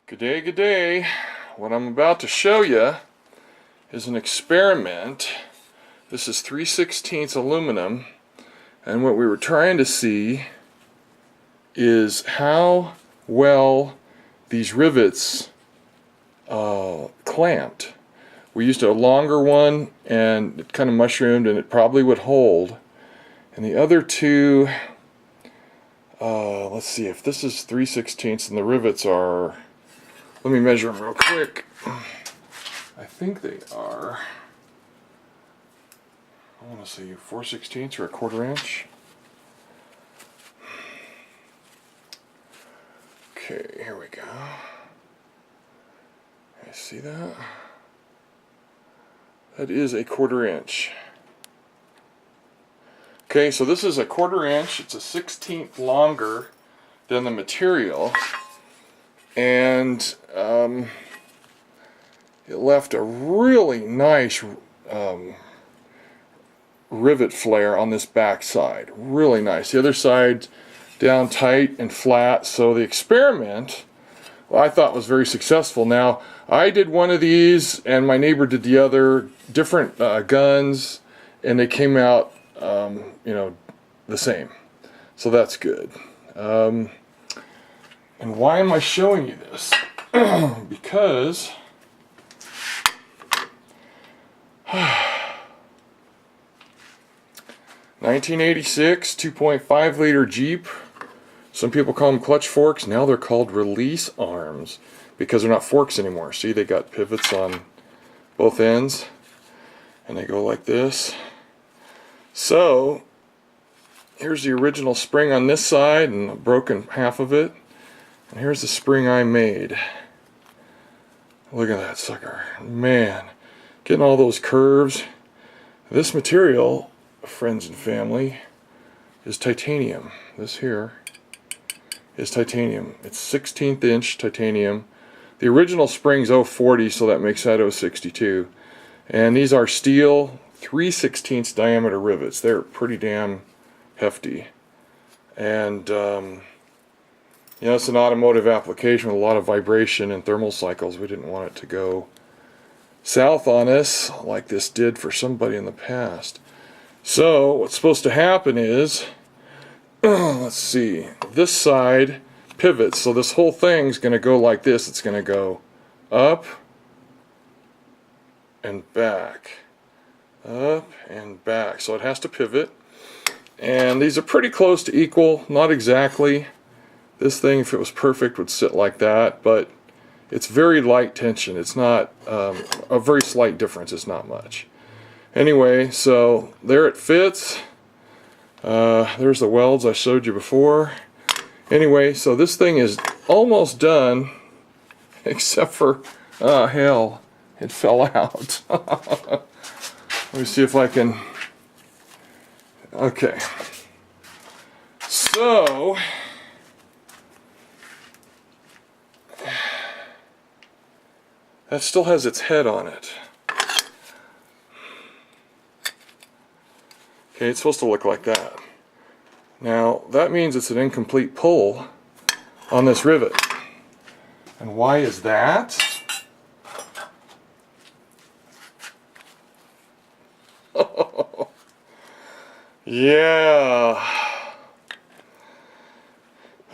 Good day, good day. What I'm about to show you is an experiment. This is 3/16 aluminum, and what we were trying to see is how well these rivets clamped. We used a longer one and it kind of mushroomed and it probably would hold. And the other two, let's see, if this is 3/16 and the rivets are, let me measure them real quick. I think they are, I want to see, 4/16 or 1/4 inch. Okay, here we go. I see that. That is a 1/4 inch. Okay, so this is a 1/4 inch. It's a 1/16 longer than the material. And it left a really nice rivet flare on this back side. Really nice. The other side down tight and flat. So the experiment, well, I thought was very successful. Now, I did one of these and my neighbor did the other, different guns, and they came out the same. So that's good. And why am I showing you this? Because 1986 2.5 liter Jeep. Some people call them clutch forks. Now they're called release arms because they're not forks anymore. See, they got pivots on both ends and they go like this. So here's the original spring on this side and a broken half of it. And here's the spring I made. Look at that sucker. Man, getting all those curves. This material, friends and family, is titanium. This here is titanium. It's 1/16 inch titanium. The original spring's 040, so that makes that 062. And these are steel 3/16 diameter rivets. They're pretty damn hefty. And it's an automotive application with a lot of vibration and thermal cycles. We didn't want it to go south on us like this did for somebody in the past. So what's supposed to happen is, let's see, this side pivots, so this whole thing's going to go like this. It's going to go up and back, up and back. So it has to pivot. And these are pretty close to equal, not exactly. This thing, if it was perfect, would sit like that, but it's very light tension. It's not a very slight difference. It's not much. Anyway, so there it fits. There's the welds I showed you before. Anyway, so this thing is almost done, except for, hell, it fell out. Let me see if I can, okay. So, that still has its head on it. Okay, it's supposed to look like that. Now, that means it's an incomplete pull on this rivet. And why is that? Yeah.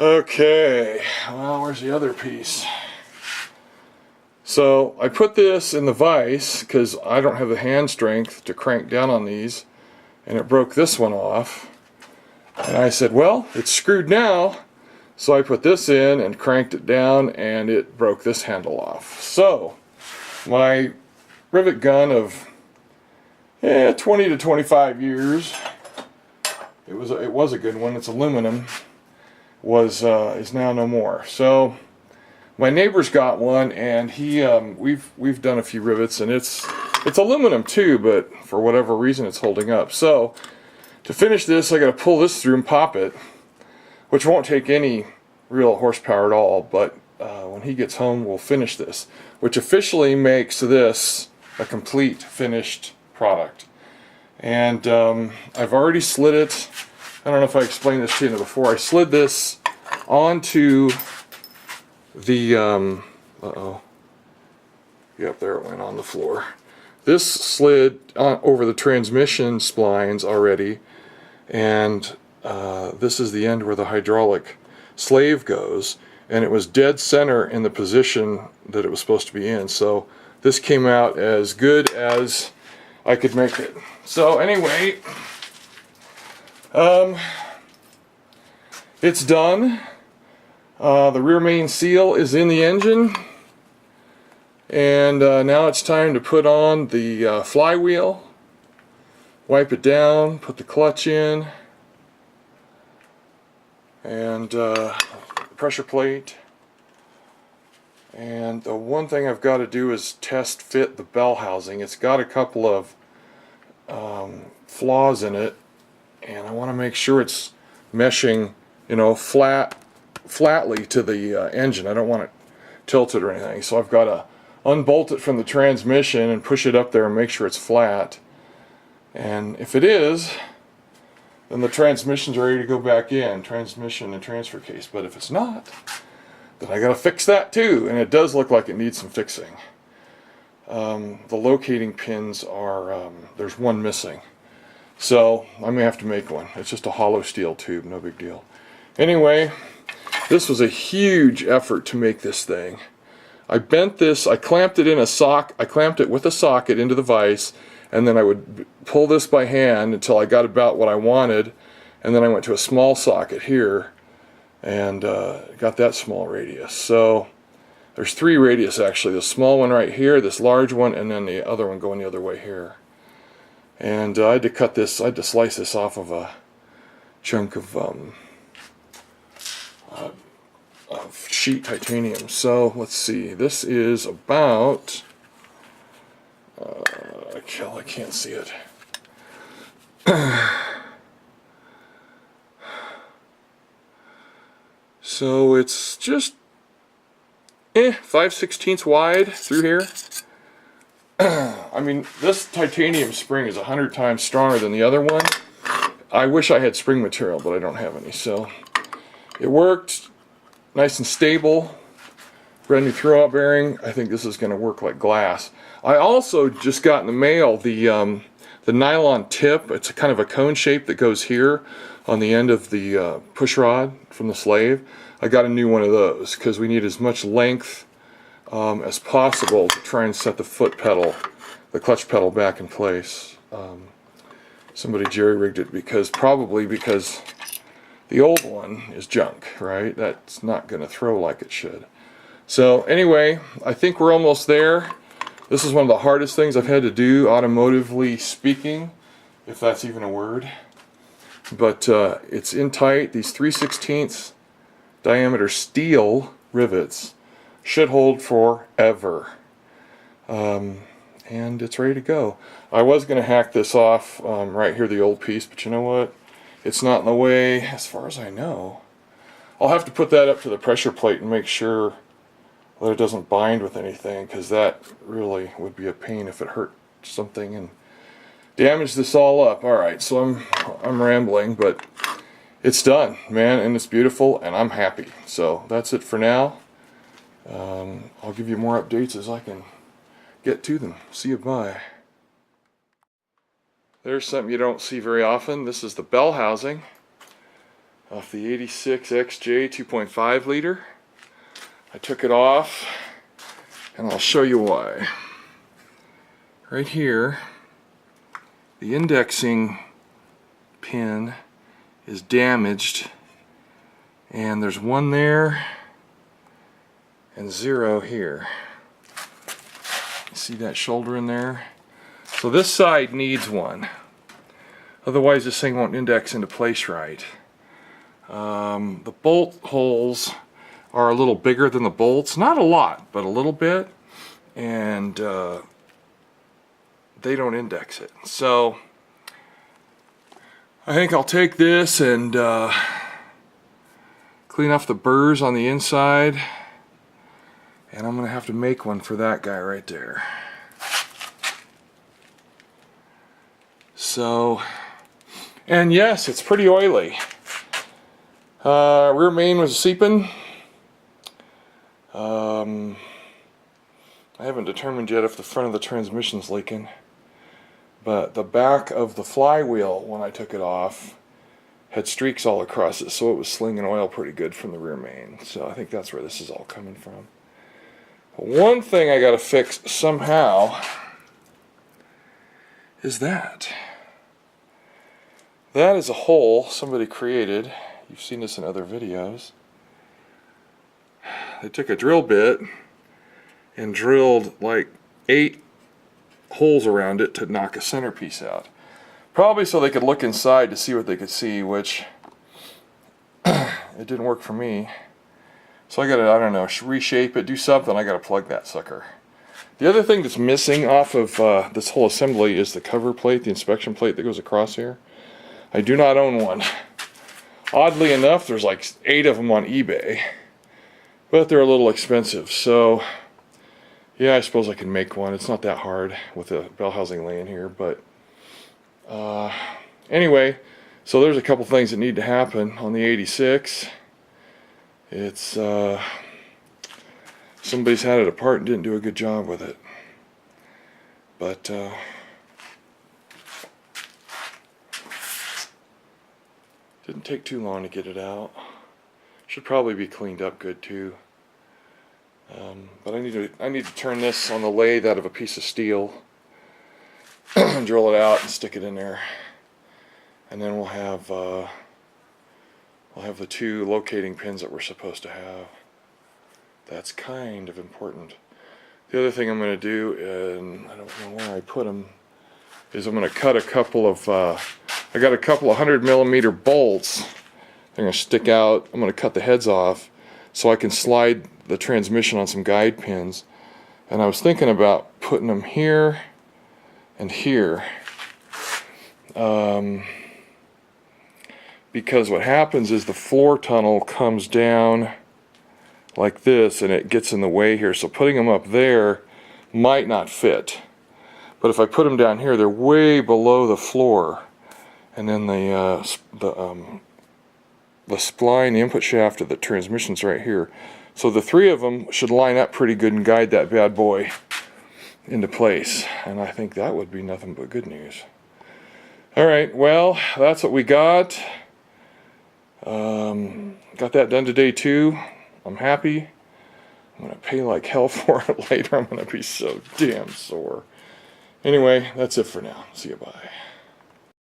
Okay, well, where's the other piece? So I put this in the vise because I don't have the hand strength to crank down on these, and it broke this one off. And I said, well, it's screwed now. So I put this in and cranked it down, and it broke this handle off. So my rivet gun of 20 to 25 years, it was a good one. It's aluminum. Is now no more. So my neighbor's got one, and we've done a few rivets, and it's aluminum too, but for whatever reason it's holding up. So to finish this, I got to pull this through and pop it, which won't take any real horsepower at all. But when he gets home, we'll finish this, which officially makes this a complete finished product. And I've already slid it. I don't know if I explained this to you before. I slid this onto the Uh-oh. Yep, there it went on the floor. This slid over the transmission splines already, and this is the end where the hydraulic slave goes, and it was dead center in the position that it was supposed to be in. So this came out as good as I could make it. So anyway, it's done. The rear main seal is in the engine, and now it's time to put on the flywheel, wipe it down, put the clutch in, and pressure plate. And the one thing I've got to do is test fit the bell housing. It's got a couple of flaws in it, and I want to make sure it's meshing, you know, flatly to the engine. I don't want it tilted or anything, so I've got to unbolt it from the transmission and push it up there and make sure it's flat. And if it is, then the transmission's ready to go back in, transmission and transfer case. But if it's not, then I got to fix that too, and it does look like it needs some fixing. The locating pins are, there's one missing, so I'm going to have to make one. It's just a hollow steel tube, no big deal. Anyway, this was a huge effort to make this thing. I bent this, I clamped it in a sock, I clamped it with a socket into the vise, and then I would pull this by hand until I got about what I wanted, and then I went to a small socket here and got that small radius. So there's 3 radius actually, the small one right here, this large one, and then the other one going the other way here. And I had to cut this, I had to slice this off of a chunk of sheet titanium. So let's see, this is about I can't see it. So it's just 5/16 wide through here. I mean, this titanium spring is 100 times stronger than the other one. I wish I had spring material, but I don't have any. So it worked, nice and stable. Brand new throwout bearing. I think this is going to work like glass. I also just got in the mail the nylon tip. It's a kind of a cone shape that goes here on the end of the push rod from the slave. I got a new one of those because we need as much length as possible to try and set the foot pedal, the clutch pedal, back in place. Somebody jerry-rigged it probably because the old one is junk, right? That's not going to throw like it should. So anyway, I think we're almost there. This is one of the hardest things I've had to do, automotively speaking, if that's even a word. But it's in tight. These 3/16 diameter steel rivets should hold forever. And it's ready to go. I was going to hack this off right here, the old piece, but you know what? It's not in the way as far as I know. I'll have to put that up to the pressure plate and make sure that it doesn't bind with anything, because that really would be a pain if it hurt something and damaged this all up. Alright, so I'm rambling, but it's done, man, and it's beautiful, and I'm happy. So that's it for now. I'll give you more updates as I can get to them. See you, bye. There's something you don't see very often. This is the bell housing off the 86 XJ 2.5 liter. I took it off, and I'll show you why. Right here, the indexing pin is damaged, and there's one there and 0 here. See that shoulder in there? So this side needs one. Otherwise this thing won't index into place right. The bolt holes are a little bigger than the bolts. Not a lot, but a little bit. And they don't index it. So I think I'll take this and clean off the burrs on the inside. And I'm going to have to make one for that guy right there. So, and yes, it's pretty oily. Rear main was seeping. I haven't determined yet if the front of the transmission's leaking, but the back of the flywheel, when I took it off, had streaks all across it, so it was slinging oil pretty good from the rear main. So I think that's where this is all coming from. But one thing I got to fix somehow is that. That is a hole somebody created. You've seen this in other videos. They took a drill bit and drilled like 8 holes around it to knock a centerpiece out. Probably so they could look inside to see what they could see, which it didn't work for me. So I gotta, I don't know, reshape it, do something. I gotta plug that sucker. The other thing that's missing off of this whole assembly is the cover plate, the inspection plate that goes across here. I do not own one. Oddly enough, there's like 8 of them on eBay, but they're a little expensive. So yeah, I suppose I can make one. It's not that hard with the bell housing laying here, but anyway, so there's a couple things that need to happen on the 86. It's somebody's had it apart and didn't do a good job with it, but didn't take too long to get it out. Should probably be cleaned up good too. But I need to turn this on the lathe out of a piece of steel, drill it out and stick it in there, and then we'll have the 2 locating pins that we're supposed to have. That's kind of important. The other thing I'm going to do, and I don't know where I put them, is I'm going to cut a couple of I got a couple of 100mm bolts. They're going to stick out. I'm going to cut the heads off so I can slide the transmission on some guide pins. And I was thinking about putting them here and here, because what happens is the floor tunnel comes down like this and it gets in the way here, so putting them up there might not fit. But if I put them down here, they're way below the floor, and then the spline, the input shaft of the transmission's right here. So the 3 of them should line up pretty good and guide that bad boy into place, and I think that would be nothing but good news. Alright, well, that's what we got. Got that done today too. I'm happy. I'm going to pay like hell for it later. I'm going to be so damn sore. Anyway, that's it for now. See you, bye.